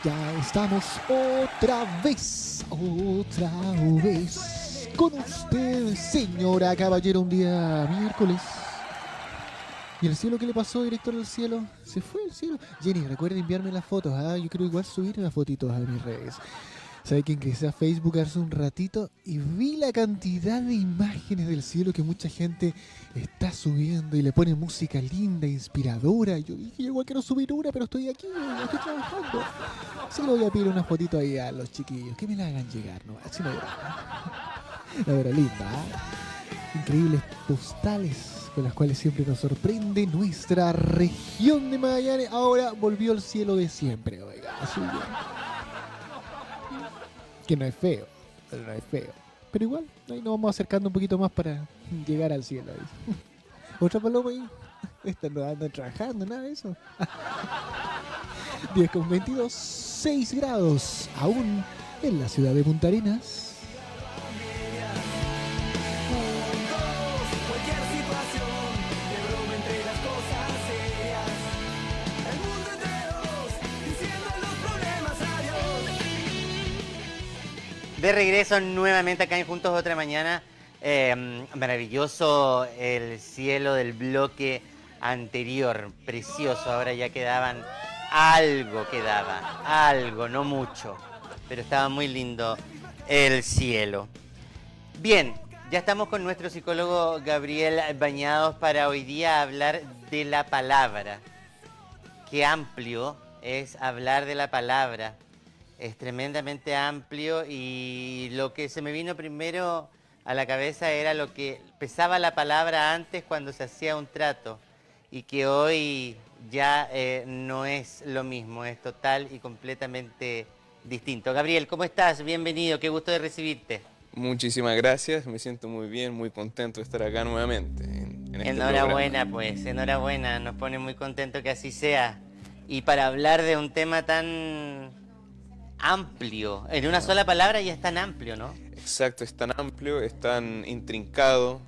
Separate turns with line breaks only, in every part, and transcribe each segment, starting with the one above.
Ya estamos otra vez con usted, señora caballero, un día miércoles. ¿Y el cielo qué le pasó, director del cielo? Se fue el cielo. Jenny, recuerda enviarme las fotos, ¿ah? Yo quiero igual subir unas fotitos a mis redes. ¿Sabe que ingresé a Facebook hace un ratito y vi la cantidad de imágenes del cielo que mucha gente está subiendo y le pone música linda, inspiradora? Yo dije, yo igual quiero subir una, pero estoy aquí, no estoy trabajando. Así que le voy a pedir una fotito ahí a los chiquillos, que me la hagan llegar, ¿no? Así no la verá linda, ¿eh? Increíbles postales con las cuales siempre nos sorprende nuestra región de Magallanes. Ahora volvió al cielo de siempre, oiga, así bien. Que no es feo, pero no es feo. Pero igual, ahí nos vamos acercando un poquito más para llegar al cielo. Ahí. Otra paloma ahí. Esta no anda trabajando, nada de eso. 10:22, 6 grados, aún en la ciudad de Punta Arenas.
De regreso nuevamente acá en Juntos Otra Mañana. Maravilloso el cielo del bloque anterior, precioso. Ahora ya quedaban algo, no mucho, pero estaba muy lindo el cielo. Bien, ya estamos con nuestro psicólogo Gabriel Bañados para hoy día hablar de la palabra. Qué amplio es hablar de la palabra. Es tremendamente amplio y lo que se me vino primero a la cabeza era lo que pesaba la palabra antes cuando se hacía un trato y que hoy ya no es lo mismo, es total y completamente distinto. Gabriel, ¿cómo estás? Bienvenido, qué gusto de recibirte.
Muchísimas gracias, me siento muy bien, muy contento de estar acá nuevamente en este
Enhorabuena,
programa.
pues, enhorabuena, nos pone muy contento que así sea. Y para hablar de un tema tan amplio, en una sola palabra ya es tan amplio, ¿no?
Exacto, es tan amplio, es tan intrincado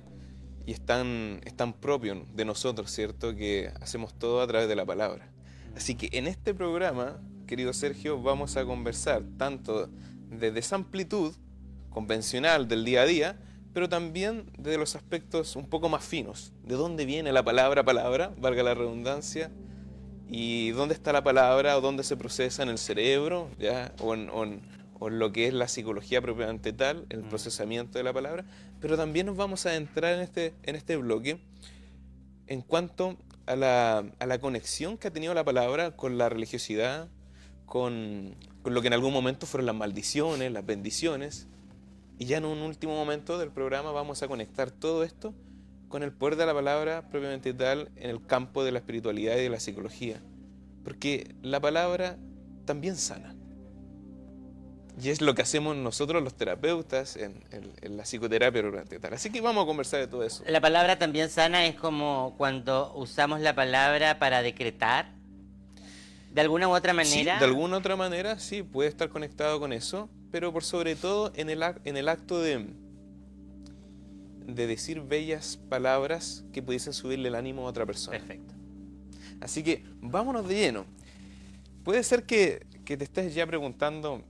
y es tan propio de nosotros, ¿cierto? Que hacemos todo a través de la palabra. Así que en este programa, querido Sergio, vamos a conversar tanto desde esa amplitud convencional del día a día, pero también de los aspectos un poco más finos. ¿De dónde viene la palabra, valga la redundancia? ¿Y dónde está la palabra o dónde se procesa en el cerebro, ¿ya? O en lo que es la psicología propiamente tal, el procesamiento de la palabra? Pero también nos vamos a entrar en este bloque en cuanto a la conexión que ha tenido la palabra con la religiosidad, con lo que en algún momento fueron las maldiciones, las bendiciones. Y ya en un último momento del programa vamos a conectar todo esto con el poder de la palabra propiamente tal en el campo de la espiritualidad y de la psicología. Porque la palabra también sana. Y es lo que hacemos nosotros los terapeutas en la psicoterapia propiamente tal. Así que vamos a conversar de todo eso.
La palabra también sana es como cuando usamos la palabra para decretar. De alguna u otra
Sí,
manera.
de alguna otra manera, sí, puede estar conectado con eso, pero por sobre todo en el acto de decir bellas palabras que pudiesen subirle el ánimo a otra persona.
Perfecto.
Así que vámonos de lleno. Puede ser que te estés ya preguntando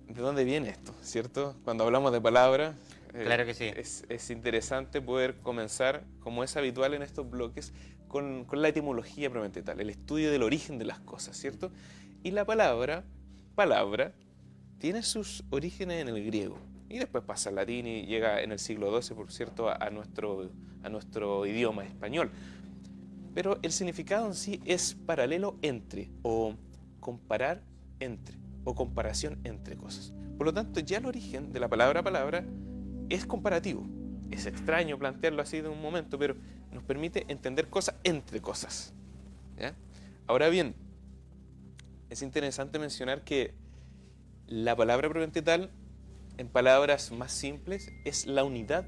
de dónde viene esto, ¿cierto? Cuando hablamos de palabras,
Claro que sí.
es interesante poder comenzar, como es habitual en estos bloques, con la etimología propiamente tal, el estudio del origen de las cosas, ¿cierto? Y la palabra, tiene sus orígenes en el griego. Y después pasa al latín y llega en el siglo XII, por cierto, a nuestro idioma español. Pero el significado en sí es paralelo entre, o comparar entre, o comparación entre cosas. Por lo tanto, ya el origen de la palabra es comparativo. Es extraño plantearlo así de un momento, pero nos permite entender cosas entre cosas, ¿ya? Ahora bien, es interesante mencionar que la palabra propiamente tal, en palabras más simples, es la unidad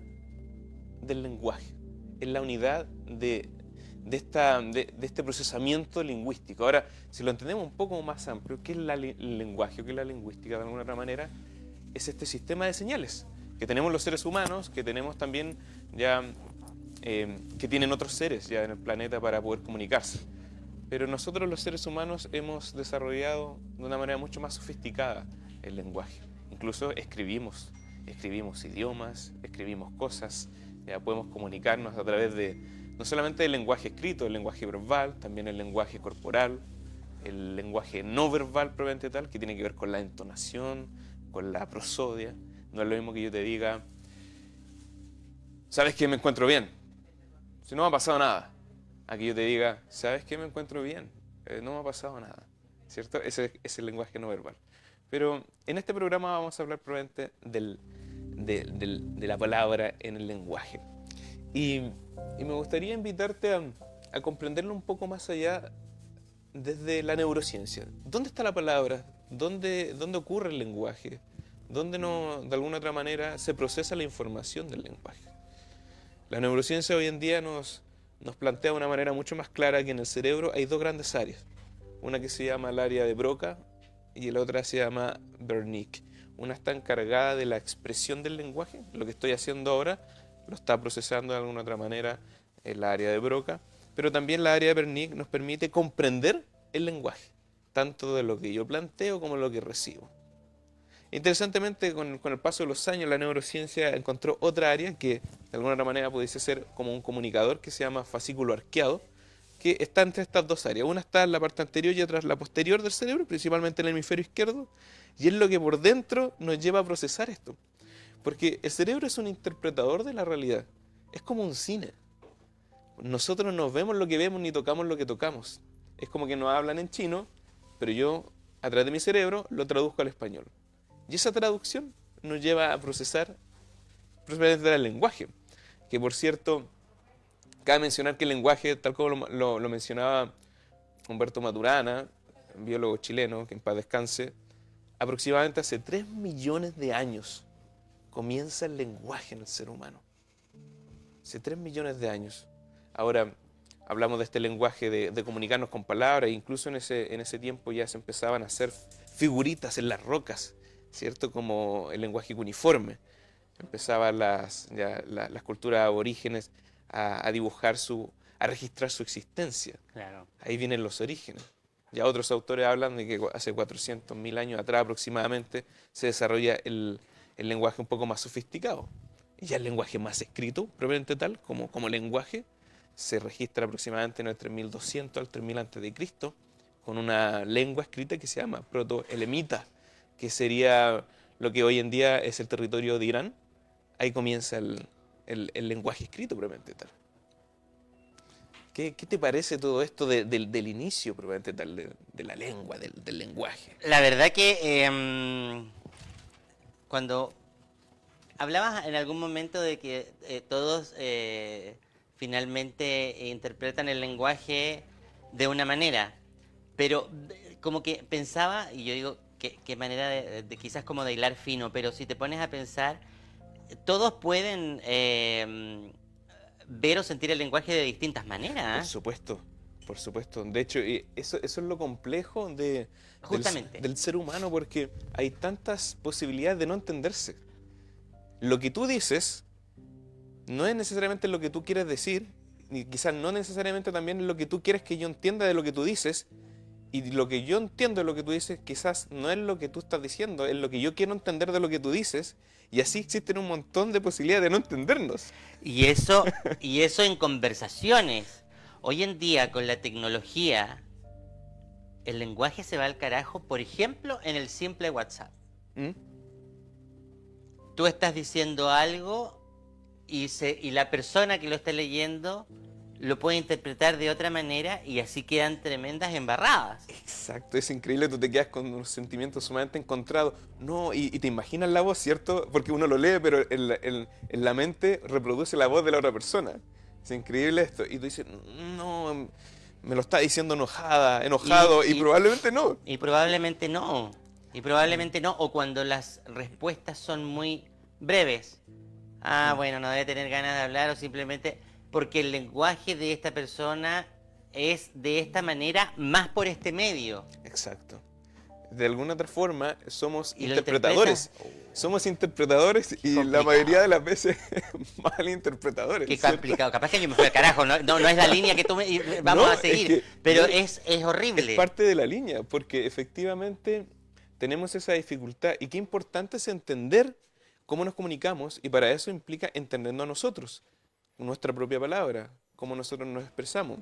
del lenguaje, es la unidad de este procesamiento lingüístico. Ahora, si lo entendemos un poco más amplio, ¿qué es el lenguaje? ¿Qué es la lingüística de alguna otra manera? Es este sistema de señales que tenemos los seres humanos, que tenemos también ya, que tienen otros seres ya en el planeta para poder comunicarse. pero nosotros los seres humanos hemos desarrollado de una manera mucho más sofisticada el lenguaje. Incluso escribimos idiomas, escribimos cosas, ya podemos comunicarnos a través de no solamente el lenguaje escrito, el lenguaje verbal, también el lenguaje corporal, el lenguaje no verbal propiamente tal, que tiene que ver con la entonación, con la prosodia. No es lo mismo que yo te diga, ¿sabes que me encuentro bien? Si no me ha pasado nada. A que yo te diga, ¿sabes que me encuentro bien? No me ha pasado nada, ¿cierto? Ese es el lenguaje no verbal. Pero en este programa vamos a hablar probablemente de la palabra en el lenguaje. Y me gustaría invitarte a comprenderlo un poco más allá desde la neurociencia. ¿Dónde está la palabra? ¿Dónde ocurre el lenguaje? ¿Dónde de alguna otra manera se procesa la información del lenguaje? La neurociencia hoy en día nos plantea de una manera mucho más clara que en el cerebro hay dos grandes áreas. Una que se llama el área de Broca y la otra se llama Wernicke. Una está encargada de la expresión del lenguaje. Lo que estoy haciendo ahora lo está procesando de alguna otra manera el área de Broca. Pero también la área de Wernicke nos permite comprender el lenguaje, tanto de lo que yo planteo como lo que recibo. Interesantemente, con el paso de los años, la neurociencia encontró otra área que de alguna otra manera pudiese ser como un comunicador, que se llama fascículo arqueado, que está entre estas dos áreas. Una está en la parte anterior y otra en la posterior del cerebro, principalmente en el hemisferio izquierdo, y es lo que por dentro nos lleva a procesar esto. Porque el cerebro es un interpretador de la realidad, es como un cine. Nosotros no vemos lo que vemos ni tocamos lo que tocamos. Es como que nos hablan en chino, pero yo, a través de mi cerebro, lo traduzco al español. Y esa traducción nos lleva a procesar el lenguaje. Que por cierto, cabe mencionar que el lenguaje, tal como lo mencionaba Humberto Maturana, un biólogo chileno, que en paz descanse, aproximadamente hace 3 millones de años comienza el lenguaje en el ser humano. Hace 3 millones de años. Ahora, hablamos de este lenguaje de comunicarnos con palabras, e incluso en ese tiempo ya se empezaban a hacer figuritas en las rocas, ¿cierto? Como el lenguaje cuneiforme. Empezaban las culturas aborígenes a dibujar a registrar su existencia.
Claro.
Ahí vienen los orígenes. Ya otros autores hablan de que hace 400.000 años atrás aproximadamente se desarrolla el lenguaje un poco más sofisticado. Y ya el lenguaje más escrito, propiamente tal, como lenguaje, se registra aproximadamente en el 3200 al 3000 a.C., con una lengua escrita que se llama proto-elamita, que sería lo que hoy en día es el territorio de Irán. Ahí comienza el lenguaje escrito, propiamente tal. ¿Qué te parece todo esto del inicio, propiamente tal, de la lengua, del lenguaje?
La verdad que cuando hablabas en algún momento de que todos finalmente interpretan el lenguaje de una manera, pero como que pensaba, y yo digo, qué manera de quizás como de hilar fino, pero si te pones a pensar, todos pueden ver o sentir el lenguaje de distintas maneras.
Por supuesto. De hecho, eso es lo complejo
Justamente.
del ser humano, porque hay tantas posibilidades de no entenderse. Lo que tú dices no es necesariamente lo que tú quieres decir, ni quizás no necesariamente también es lo que tú quieres que yo entienda de lo que tú dices, y lo que yo entiendo de lo que tú dices quizás no es lo que tú estás diciendo, es lo que yo quiero entender de lo que tú dices, y así existen un montón de posibilidades de no entendernos.
Y eso en conversaciones. Hoy en día, con la tecnología, el lenguaje se va al carajo, por ejemplo, en el simple WhatsApp.
¿Mm?
Tú estás diciendo algo y la persona que lo está leyendo lo puede interpretar de otra manera y así quedan tremendas embarradas.
Exacto, es increíble, tú te quedas con unos sentimientos sumamente encontrados. No, y te imaginas la voz, ¿cierto? Porque uno lo lee, pero en la mente reproduce la voz de la otra persona. Es increíble esto. Y tú dices, no, me lo está diciendo enojado, y probablemente no.
Y probablemente no. Y probablemente no. O cuando las respuestas son muy breves. Bueno, no debe tener ganas de hablar, o simplemente porque el lenguaje de esta persona es de esta manera, más por este medio.
Exacto. de alguna otra forma somos
¿Y lo
interpretadores.
interpretas?
Somos interpretadores y la
complicado.
mayoría de las veces malinterpretadores.
Qué
¿cierto?
complicado. Capaz que yo me fui al carajo. No es la línea que tú me... Vamos
No,
a
es
seguir.
que-
pero
no,
es horrible.
Es parte de la línea, porque efectivamente tenemos esa dificultad. Y qué importante es entender cómo nos comunicamos, y para eso implica entendiendo a nosotros, nuestra propia palabra, cómo nosotros nos expresamos.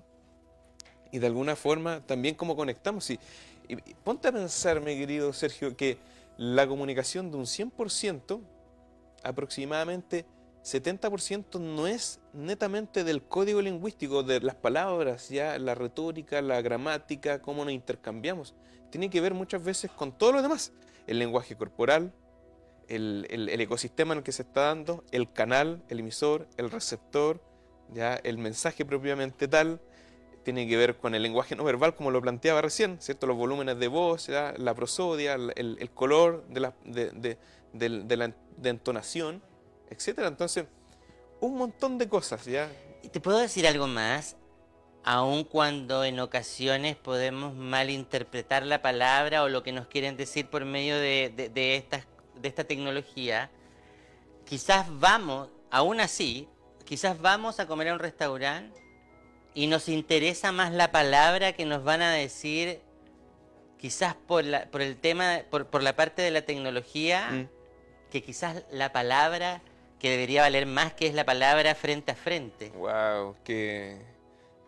Y de alguna forma también cómo conectamos. Y ponte a pensar, mi querido Sergio, que la comunicación de un 100%, aproximadamente 70% no es netamente del código lingüístico, de las palabras, ya la retórica, la gramática, cómo nos intercambiamos. Tiene que ver muchas veces con todo lo demás. El lenguaje corporal, el ecosistema en el que se está dando, el canal, el emisor, el receptor, ya el mensaje propiamente tal. Tiene que ver con el lenguaje no verbal, como lo planteaba recién, ¿cierto? Los volúmenes de voz, ¿ya? La prosodia, el color de entonación, etcétera. Entonces, un montón de cosas, ¿ya?
¿Y te puedo decir algo más? Aun cuando en ocasiones podemos malinterpretar la palabra o lo que nos quieren decir por medio de esta tecnología, quizás vamos, aún así, quizás vamos a comer a un restaurante y nos interesa más la palabra que nos van a decir, quizás por el tema, por la parte de la tecnología, que quizás la palabra que debería valer más, que es la palabra frente a frente.
Wow, qué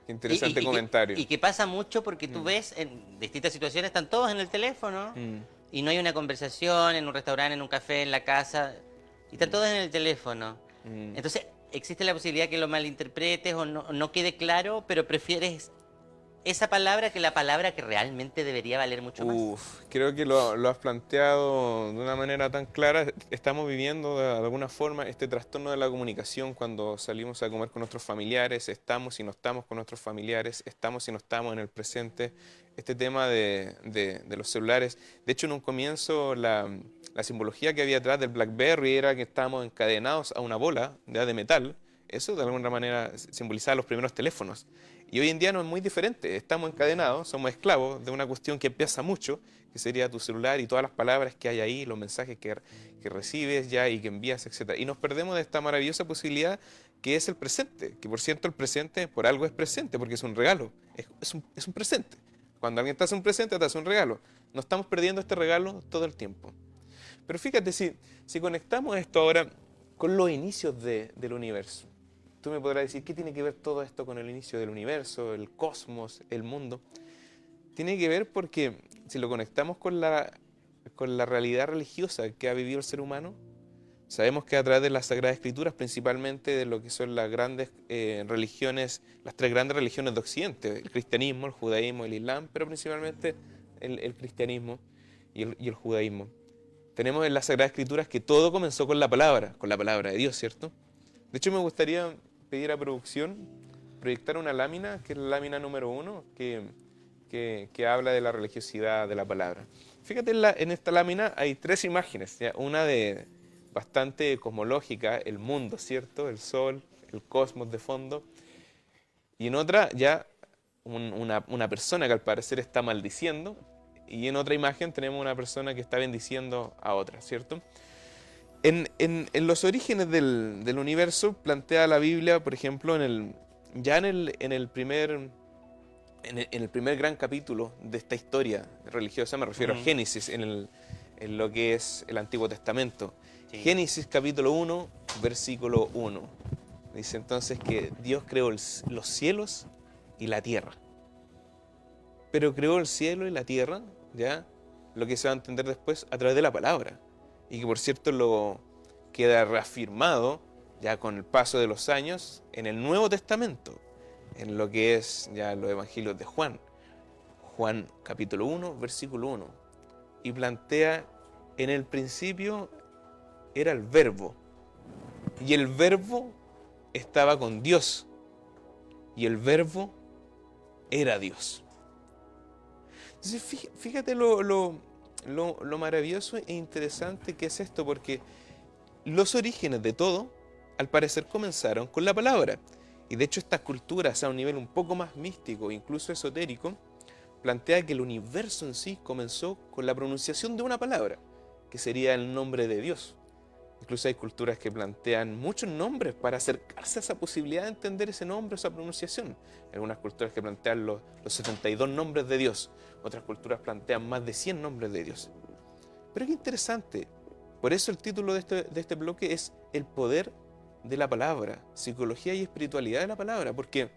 interesante comentario.
Y que pasa mucho porque tú ves en distintas situaciones, están todos en el teléfono y no hay una conversación en un restaurante, en un café, en la casa, y están todos en el teléfono. Entonces, existe la posibilidad que lo malinterpretes o no quede claro, pero prefieres esa palabra que la palabra que realmente debería valer mucho más.
Creo que lo has planteado de una manera tan clara. Estamos viviendo de alguna forma este trastorno de la comunicación cuando salimos a comer con nuestros familiares, estamos y no estamos con nuestros familiares, estamos y no estamos en el presente. Este tema de los celulares. De hecho, en un comienzo la simbología que había atrás del BlackBerry era que estábamos encadenados a una bola de metal. Eso de alguna manera simbolizaba los primeros teléfonos. Y hoy en día no es muy diferente, estamos encadenados, somos esclavos de una cuestión que pesa mucho, que sería tu celular y todas las palabras que hay ahí, los mensajes que recibes ya y que envías, etc. Y nos perdemos de esta maravillosa posibilidad que es el presente, que por cierto el presente por algo es presente, porque es un regalo, es un presente. Cuando alguien te hace un presente, te hace un regalo. Nos estamos perdiendo este regalo todo el tiempo. Pero fíjate, si conectamos esto ahora con los inicios del universo, tú me podrás decir, ¿qué tiene que ver todo esto con el inicio del universo, el cosmos, el mundo? Tiene que ver porque si lo conectamos con la realidad religiosa que ha vivido el ser humano, sabemos que a través de las Sagradas Escrituras, principalmente de lo que son las grandes religiones, las tres grandes religiones de Occidente, el cristianismo, el judaísmo, el islam, pero principalmente el cristianismo y el judaísmo. Tenemos en las Sagradas Escrituras que todo comenzó con la palabra de Dios, ¿cierto? De hecho, me gustaría pedir a producción proyectar una lámina, que es la lámina número 1, que habla de la religiosidad de la palabra. Fíjate, en esta lámina hay 3 imágenes, ¿ya? Una de bastante cosmológica, el mundo, ¿cierto? El sol, el cosmos de fondo. Y en otra ya una persona que al parecer está maldiciendo. Y en otra imagen tenemos una persona que está bendiciendo a otra, ¿cierto? En los orígenes del universo plantea la Biblia, por ejemplo, en el primer gran capítulo de esta historia religiosa, me refiero a Génesis, en lo que es el Antiguo Testamento. Sí. Génesis capítulo 1, versículo 1. Dice entonces que Dios creó los cielos y la tierra. Pero creó el cielo y la tierra, ¿ya? Lo que se va a entender después a través de la palabra. Y que por cierto lo queda reafirmado ya con el paso de los años en el Nuevo Testamento, en lo que es ya los evangelios de Juan. Juan capítulo 1, versículo 1. Y plantea, en el principio era el verbo, y el verbo estaba con Dios, y el verbo era Dios. Entonces fíjate lo maravilloso e interesante que es esto, porque los orígenes de todo, al parecer, comenzaron con la palabra. Y de hecho estas culturas a un nivel un poco más místico, incluso esotérico, plantea que el universo en sí comenzó con la pronunciación de una palabra, que sería el nombre de Dios. Incluso hay culturas que plantean muchos nombres para acercarse a esa posibilidad de entender ese nombre o esa pronunciación. Hay algunas culturas que plantean los 72 nombres de Dios, otras culturas plantean más de 100 nombres de Dios. Pero qué interesante, por eso el título de este bloque es El poder de la palabra, psicología y espiritualidad de la palabra, porque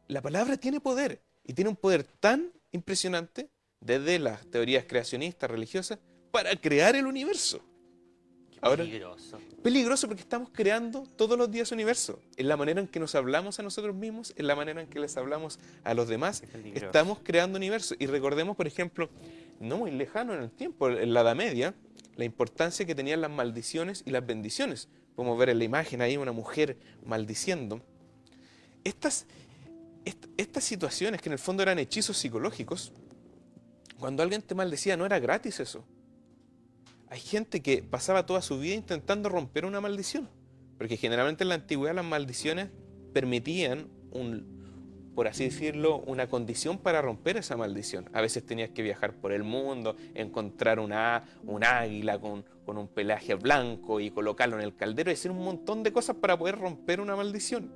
la palabra tiene poder, y tiene un poder tan impresionante, desde las teorías creacionistas, religiosas, para crear el universo. Ahora,
Peligroso.
peligroso porque estamos creando todos los días universo. En la manera en que nos hablamos a nosotros mismos, en la manera en que les hablamos a los demás,
Qué peligroso.
estamos creando universo. Y recordemos, por ejemplo, no muy lejano en el tiempo, en la Edad Media, la importancia que tenían las maldiciones y las bendiciones. Podemos ver en la imagen ahí una mujer maldiciendo. Estas situaciones que en el fondo eran hechizos psicológicos, cuando alguien te maldecía no era gratis eso. Hay gente que pasaba toda su vida intentando romper una maldición, porque generalmente en la antigüedad las maldiciones permitían, por así decirlo, una condición para romper esa maldición. A veces tenías que viajar por el mundo, encontrar un águila con un pelaje blanco y colocarlo en el caldero y hacer un montón de cosas para poder romper una maldición.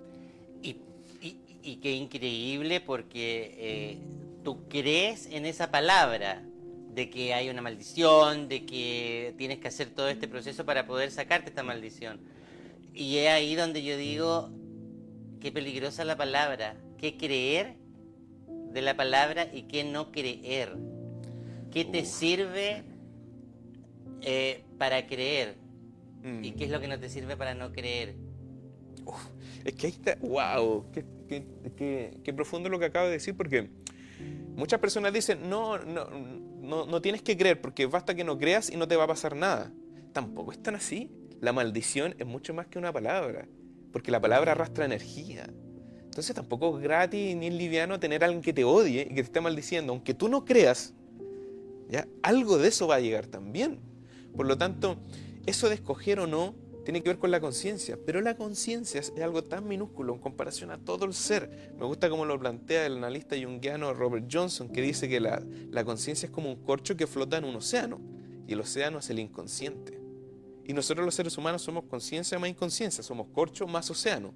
Y qué increíble porque tú crees en esa palabra de que hay una maldición, de que tienes que hacer todo este proceso para poder sacarte esta maldición. Y es ahí donde yo digo, qué peligrosa la palabra, qué creer de la palabra y qué no creer. ¿Qué te sirve para creer? ¿Y qué es lo que no te sirve para no creer?
Es que ahí está, wow, qué profundo lo que acabo de decir, porque muchas personas dicen, no tienes que creer, porque basta que no creas y no te va a pasar nada. Tampoco es tan así. La maldición es mucho más que una palabra, porque la palabra arrastra energía. Entonces tampoco es gratis ni es liviano tener a alguien que te odie y que te esté maldiciendo. Aunque tú no creas, ¿ya? Algo de eso va a llegar también. Por lo tanto, eso de escoger o no tiene que ver con la conciencia, pero la conciencia es algo tan minúsculo en comparación a todo el ser. Me gusta cómo lo plantea el analista junguiano Robert Johnson, que dice que la conciencia es como un corcho que flota en un océano, y el océano es el inconsciente. Y nosotros los seres humanos somos conciencia más inconsciencia, somos corcho más océano.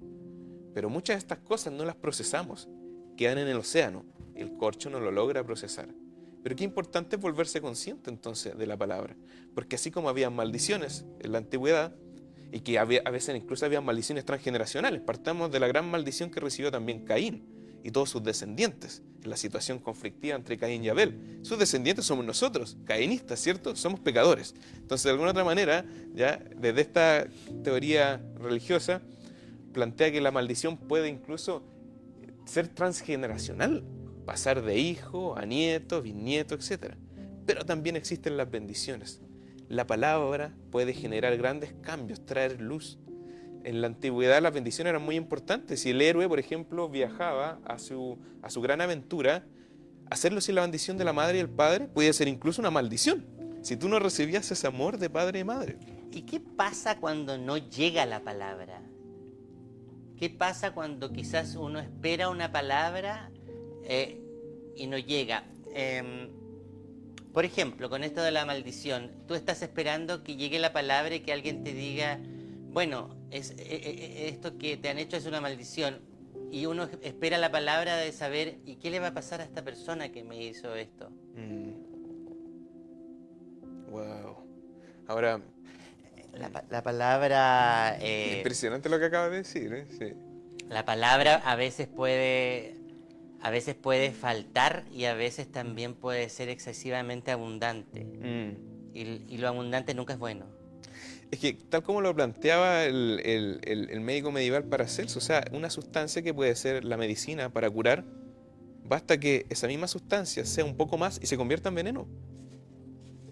Pero muchas de estas cosas no las procesamos, quedan en el océano, y el corcho no lo logra procesar. Pero qué importante es volverse consciente entonces de la palabra, porque así como había maldiciones en la antigüedad, y que a veces incluso había maldiciones transgeneracionales. Partamos de la gran maldición que recibió también Caín y todos sus descendientes en la situación conflictiva entre Caín y Abel. Sus descendientes somos nosotros, caínistas, ¿cierto? Somos pecadores. Entonces, de alguna otra manera, ya desde esta teoría religiosa, plantea que la maldición puede incluso ser transgeneracional, pasar de hijo a nieto, bisnieto, etc. Pero también existen las bendiciones. La palabra puede generar grandes cambios, traer luz. En la antigüedad las bendiciones eran muy importantes. Si el héroe, por ejemplo, viajaba a su gran aventura, hacerlo sin la bendición de la madre y el padre podía ser incluso una maldición, si tú no recibías ese amor de padre y madre.
¿Y qué pasa cuando no llega la palabra? ¿Qué pasa cuando quizás uno espera una palabra y no llega? Por ejemplo, con esto de la maldición, tú estás esperando que llegue la palabra y que alguien te diga, bueno, esto que te han hecho es una maldición. Y uno espera la palabra de saber, ¿y qué le va a pasar a esta persona que me hizo esto?
Wow. Ahora,
La palabra...
impresionante lo que acabas de decir, ¿eh? Sí.
La palabra a veces puede faltar y a veces también puede ser excesivamente abundante. Y lo abundante nunca es bueno.
Es que tal como lo planteaba el médico medieval Paracelso, o sea, una sustancia que puede ser la medicina para curar, basta que esa misma sustancia sea un poco más y se convierta en veneno.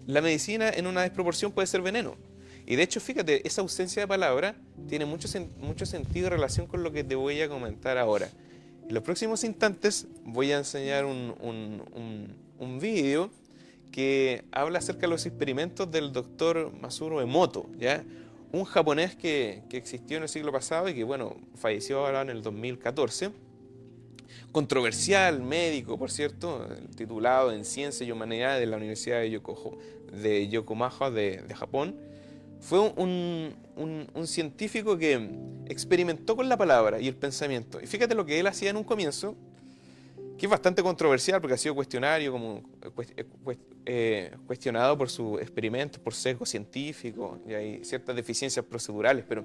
La medicina en una desproporción puede ser veneno. Y de hecho, fíjate, esa ausencia de palabra tiene mucho sentido en relación con lo que te voy a comentar ahora. En los próximos instantes voy a enseñar un vídeo que habla acerca de los experimentos del doctor Masaru Emoto, ¿ya? Un japonés que existió en el siglo pasado y que, bueno, falleció ahora en el 2014, controversial médico, por cierto, titulado en Ciencia y Humanidades de la Universidad de Yokohama de Japón. Fue un científico que experimentó con la palabra y el pensamiento. Y fíjate lo que él hacía en un comienzo, que es bastante controversial porque ha sido cuestionado por sus experimentos, por sesgo científico, y hay ciertas deficiencias procedurales, pero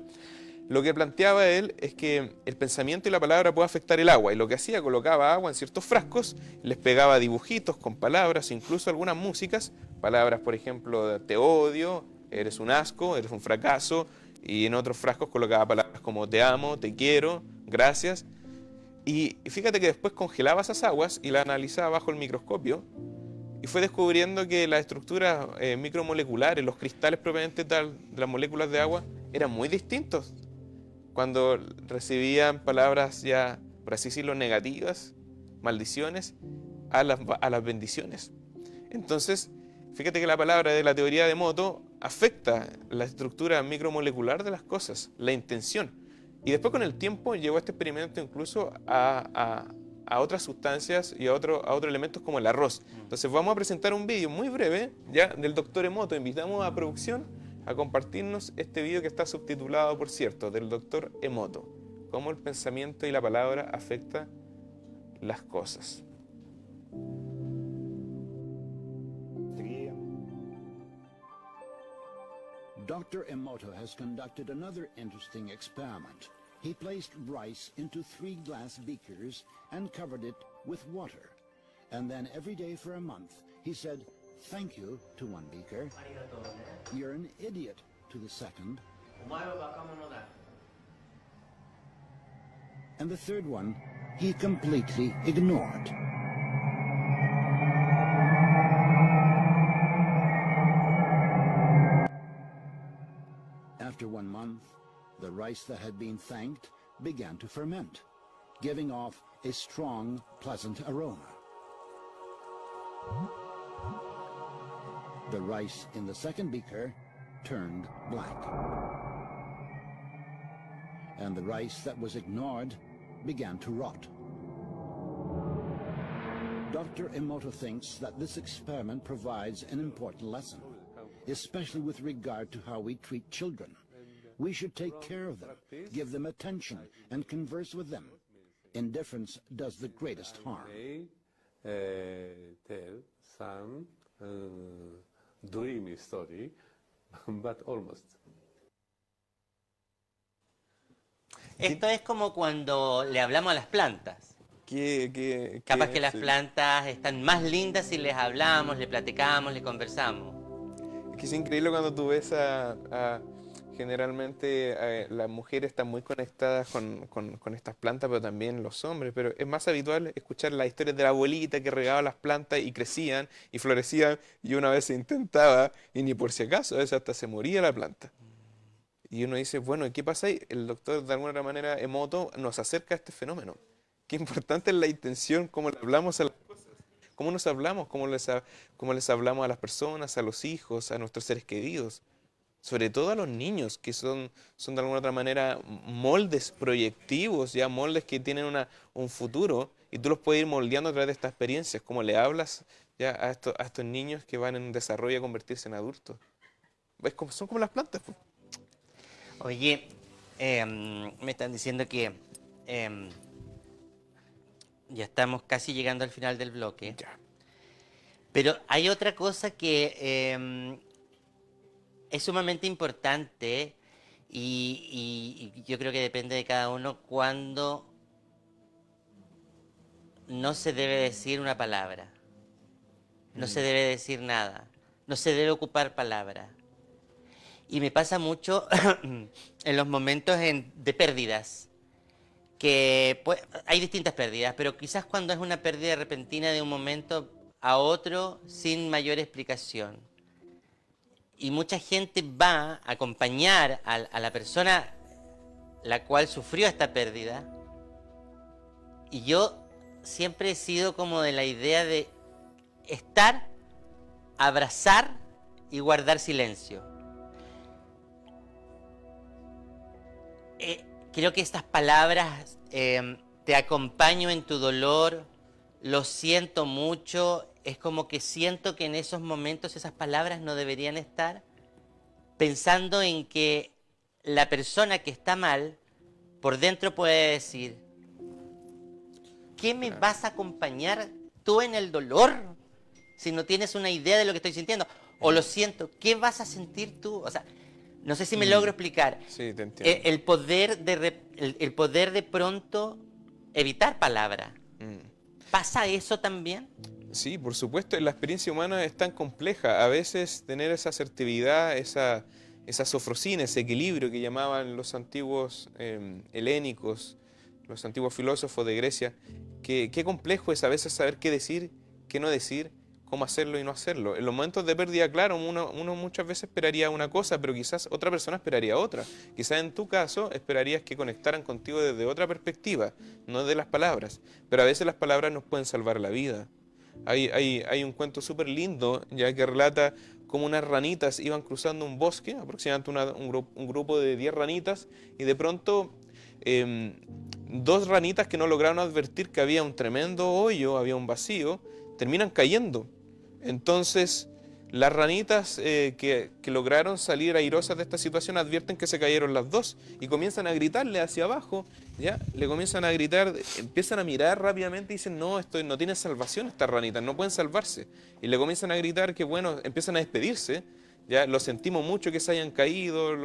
lo que planteaba él es que el pensamiento y la palabra puede afectar el agua, y lo que hacía, colocaba agua en ciertos frascos, les pegaba dibujitos con palabras, incluso algunas músicas, palabras por ejemplo, te odio, eres un asco, eres un fracaso, y en otros frascos colocaba palabras como te amo, te quiero, gracias. Y fíjate que después congelaba esas aguas y las analizaba bajo el microscopio y fue descubriendo que las estructuras micromoleculares, los cristales propiamente tal de las moléculas de agua, eran muy distintos cuando recibían palabras ya, por así decirlo, negativas, maldiciones, a las bendiciones. Entonces, fíjate que la palabra de la teoría de Emoto afecta la estructura micromolecular de las cosas, la intención. Y después con el tiempo llevó este experimento incluso a otras sustancias y a otros elementos como el arroz. Entonces vamos a presentar un vídeo muy breve ya del doctor Emoto. Invitamos a producción a compartirnos este vídeo que está subtitulado, por cierto, del doctor Emoto. Cómo el pensamiento y la palabra afectan las cosas.
Dr. Emoto has conducted another interesting experiment. He placed rice into 3 glass beakers and covered it with water. And then every day for a month, he said, "Thank you" to one beaker, "You're an idiot" to the second, and the third one he completely ignored. After 1 month, the rice that had been thanked began to ferment, giving off a strong, pleasant aroma. The rice in the second beaker turned black. And the rice that was ignored began to rot. Dr. Emoto thinks that this experiment provides an important lesson, especially with regard to how we treat children. We should take care of them, give them attention, and converse with them. Indifference does the greatest harm.
Tell some dreamy story, but almost.
Esto es como cuando le hablamos a las plantas. Capaz que las plantas están más lindas si les hablamos, le platicamos, le conversamos.
Que es increíble cuando tú ves generalmente las mujeres están muy conectadas con estas plantas, pero también los hombres. Pero es más habitual escuchar las historias de la abuelita que regaba las plantas y crecían y florecían, y una vez se intentaba y ni por si acaso, a veces hasta se moría la planta. Y uno dice, bueno, ¿qué pasa ahí? El doctor, de alguna manera, Emoto, nos acerca a este fenómeno. Qué importante es la intención, cómo le hablamos a las cosas. Cómo nos hablamos, cómo les hablamos a las personas, a los hijos, a nuestros seres queridos. Sobre todo a los niños, que son de alguna otra manera moldes proyectivos, ya moldes que tienen un futuro, y tú los puedes ir moldeando a través de estas experiencias. Cómo le hablas ya a estos niños que van en desarrollo a convertirse en adultos. Son como las plantas, pues.
Oye, me están diciendo que ya estamos casi llegando al final del bloque.
Ya.
Pero hay otra cosa que es sumamente importante y yo creo que depende de cada uno cuando no se debe decir una palabra. No se debe decir nada. No se debe ocupar palabra. Y me pasa mucho en los momentos de pérdidas, que pues, hay distintas pérdidas, pero quizás cuando es una pérdida repentina de un momento a otro sin mayor explicación. Y mucha gente va a acompañar a la persona la cual sufrió esta pérdida. Y yo siempre he sido como de la idea de estar, abrazar y guardar silencio. Creo que estas palabras te te acompaño en tu dolor, lo siento mucho, es como que siento que en esos momentos esas palabras no deberían estar, pensando en que la persona que está mal, por dentro puede decir, ¿qué me vas a acompañar tú en el dolor si no tienes una idea de lo que estoy sintiendo? O lo siento, ¿qué vas a sentir tú? O sea, no sé si me logro explicar.
Sí, te entiendo.
El poder de pronto evitar palabras. ¿Pasa eso también?
Sí, por supuesto, la experiencia humana es tan compleja. A veces tener esa asertividad, esa sofrosina, ese equilibrio que llamaban los antiguos helénicos, los antiguos filósofos de Grecia, qué complejo es a veces saber qué decir, qué no decir, cómo hacerlo y no hacerlo. En los momentos de pérdida, claro, uno muchas veces esperaría una cosa, pero quizás otra persona esperaría otra. Quizás en tu caso esperarías que conectaran contigo desde otra perspectiva, no de las palabras. Pero a veces las palabras nos pueden salvar la vida. Hay un cuento súper lindo, ya que relata cómo unas ranitas iban cruzando un bosque, aproximadamente un grupo de 10 ranitas, y de pronto 2 ranitas que no lograron advertir que había un tremendo hoyo, había un vacío, terminan cayendo. Entonces, las ranitas que lograron salir airosas de esta situación advierten que se cayeron las 2 y comienzan a gritarle hacia abajo, ¿ya? Le comienzan a gritar, empiezan a mirar rápidamente y dicen, no, esto no tiene salvación estas ranitas, no pueden salvarse. Y le comienzan a gritar que, bueno, empiezan a despedirse, ¿ya? Lo sentimos mucho que se hayan caído,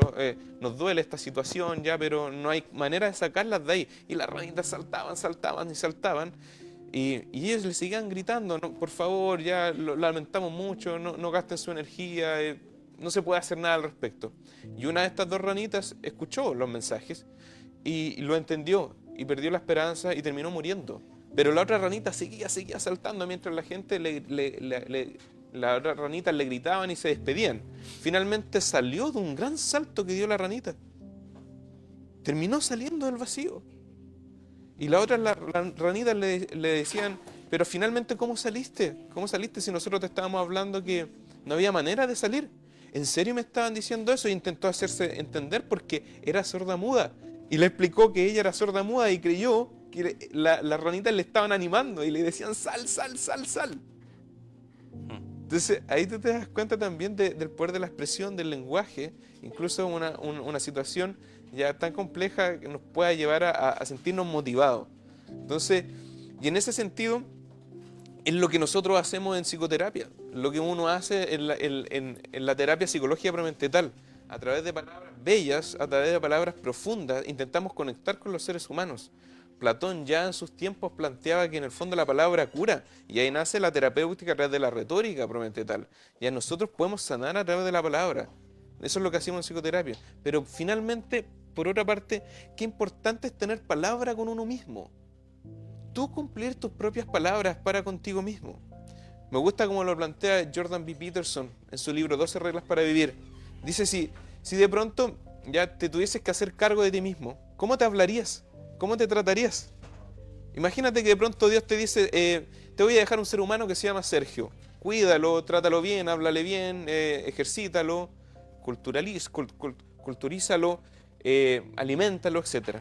nos duele esta situación, ¿ya? Pero no hay manera de sacarlas de ahí. Y las ranitas saltaban, saltaban y saltaban. Y ellos le seguían gritando, no, por favor, ya lo lamentamos mucho, no gasten su energía, no se puede hacer nada al respecto. Y una de estas 2 ranitas escuchó los mensajes y lo entendió y perdió la esperanza y terminó muriendo. Pero la otra ranita seguía saltando mientras la gente, las otras ranitas le gritaban y se despedían. Finalmente salió de un gran salto que dio la ranita. Terminó saliendo del vacío. Y las otras ranitas le decían, pero finalmente ¿cómo saliste? ¿Cómo saliste si nosotros te estábamos hablando que no había manera de salir? ¿En serio me estaban diciendo eso? Y intentó hacerse entender porque era sorda muda. Y le explicó que ella era sorda muda y creyó que las ranitas le estaban animando y le decían, sal, sal, sal, sal. Entonces ahí tú te das cuenta también del poder de la expresión, del lenguaje, incluso una situación ya tan compleja que nos pueda llevar a sentirnos motivados. Entonces, y en ese sentido, es lo que nosotros hacemos en psicoterapia, lo que uno hace en la terapia psicológica propiamente tal. A través de palabras bellas, a través de palabras profundas, intentamos conectar con los seres humanos. Platón ya en sus tiempos planteaba que en el fondo la palabra cura, y ahí nace la terapéutica a través de la retórica propiamente tal. Ya nosotros podemos sanar a través de la palabra. Eso es lo que hacemos en psicoterapia. Pero finalmente, por otra parte, qué importante es tener palabra con uno mismo. Tú cumplir tus propias palabras para contigo mismo. Me gusta como lo plantea Jordan B. Peterson en su libro 12 reglas para vivir. Dice, si de pronto ya te tuvieses que hacer cargo de ti mismo, ¿cómo te hablarías? ¿Cómo te tratarías? Imagínate que de pronto Dios te dice, te voy a dejar un ser humano que se llama Sergio. Cuídalo, trátalo bien, háblale bien, ejercítalo, culturízalo, aliméntalo, etc.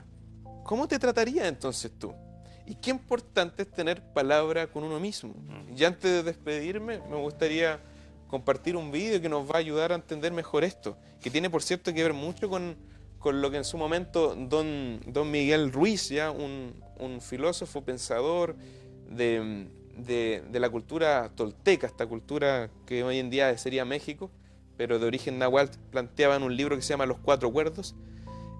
¿Cómo te tratarías entonces tú? Y qué importante es tener palabra con uno mismo. Y antes de despedirme, me gustaría compartir un vídeo que nos va a ayudar a entender mejor esto, que tiene por cierto que ver mucho con lo que en su momento don Miguel Ruiz, ya un filósofo, pensador de la cultura tolteca, esta cultura que hoy en día sería México, pero de origen náhuatl, planteaba en un libro que se llama Los 4 acuerdos.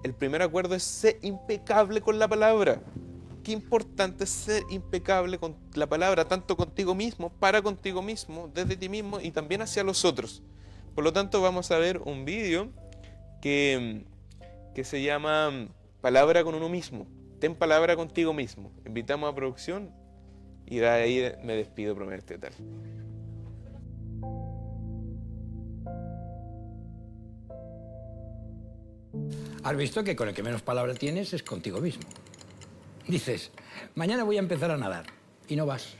El primer acuerdo es ser impecable con la palabra. Qué importante es ser impecable con la palabra, tanto contigo mismo, para contigo mismo, desde ti mismo y también hacia los otros. Por lo tanto, vamos a ver un vídeo que se llama Palabra con uno mismo. Ten palabra contigo mismo. Invitamos a producción y de ahí me despido, prometo tal.
Has visto que con el que menos palabras tienes es contigo mismo. Dices, mañana voy a empezar a nadar, y no vas.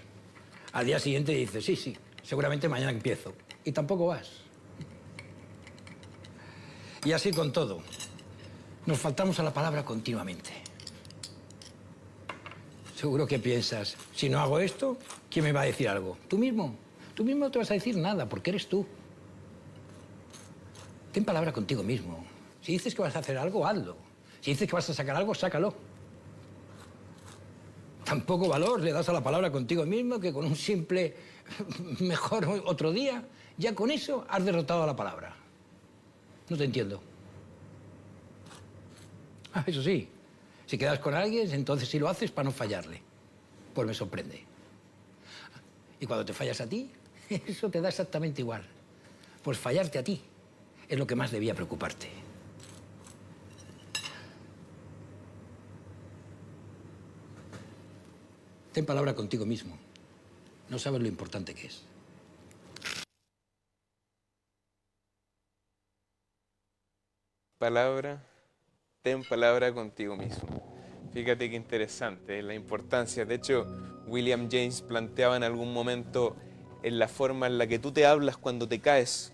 Al día siguiente dices, sí, seguramente mañana empiezo, y tampoco vas. Y así con todo. Nos faltamos a la palabra continuamente. Seguro que piensas, si no hago esto, ¿quién me va a decir algo? ¿Tú mismo? Tú mismo no te vas a decir nada, porque eres tú. Ten palabra contigo mismo. Si dices que vas a hacer algo, hazlo. Si dices que vas a sacar algo, sácalo. Tampoco valor le das a la palabra contigo mismo que con un simple mejor otro día, ya con eso has derrotado a la palabra. No te entiendo. Ah, eso sí, si quedas con alguien, entonces sí lo haces para no fallarle. Pues me sorprende. Y cuando te fallas a ti, eso te da exactamente igual. Pues fallarte a ti es lo que más debía preocuparte. Ten palabra contigo mismo. No sabes lo importante que es.
Palabra, ten palabra contigo mismo. Fíjate qué interesante la importancia. De hecho, William James planteaba en algún momento en la forma en la que tú te hablas cuando te caes,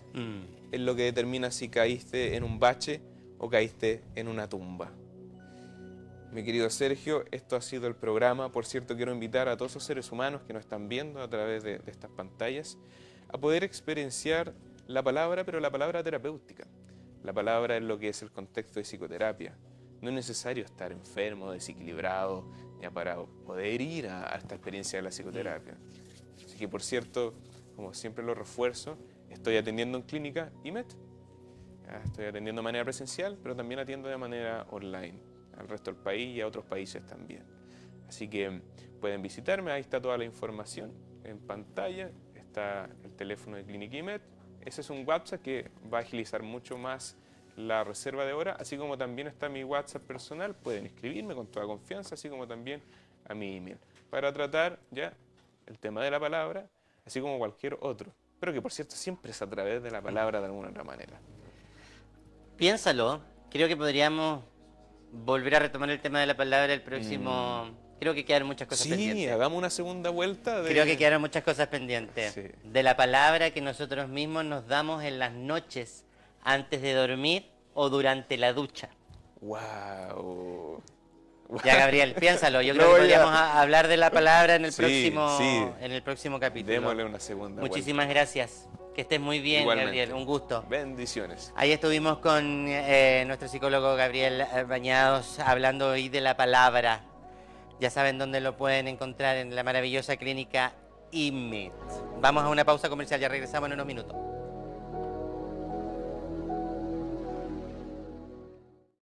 es lo que determina si caíste en un bache o caíste en una tumba. Mi querido Sergio, esto ha sido el programa. Por cierto, quiero invitar a todos los seres humanos que nos están viendo a través de estas pantallas a poder experienciar la palabra, pero la palabra terapéutica. La palabra es lo que es el contexto de psicoterapia. No es necesario estar enfermo, desequilibrado, ya para poder ir a esta experiencia de la psicoterapia. Así que, por cierto, como siempre lo refuerzo, estoy atendiendo en clínica IMET. Estoy atendiendo de manera presencial, pero también atiendo de manera online al resto del país y a otros países también. Así que pueden visitarme, ahí está toda la información en pantalla, está el teléfono de Clínica IMET. Ese es un WhatsApp que va a agilizar mucho más la reserva de hora, así como también está mi WhatsApp personal, pueden escribirme con toda confianza, así como también a mi email, para tratar ya el tema de la palabra, así como cualquier otro, pero que por cierto siempre es a través de la palabra de alguna otra manera.
Piénsalo, creo que podríamos volver a retomar el tema de la palabra el próximo... Creo que quedaron muchas cosas
Sí,
pendientes.
hagamos una segunda vuelta.
Creo que quedaron muchas cosas pendientes.
Sí.
De la palabra que nosotros mismos nos damos en las noches antes de dormir o durante la ducha.
¡Wow!
Ya, Gabriel, piénsalo. Yo
No
creo que
voy
podríamos hablar de la palabra en el,
Sí, sí.
en el próximo capítulo.
Démosle una segunda
Muchísimas gracias. Que estés muy bien,
Igualmente.
Gabriel. Un gusto.
Bendiciones.
Ahí estuvimos con nuestro psicólogo Gabriel Bañados hablando hoy de la palabra. Ya saben dónde lo pueden encontrar en la maravillosa clínica IMET. Vamos a una pausa comercial, ya regresamos en unos minutos.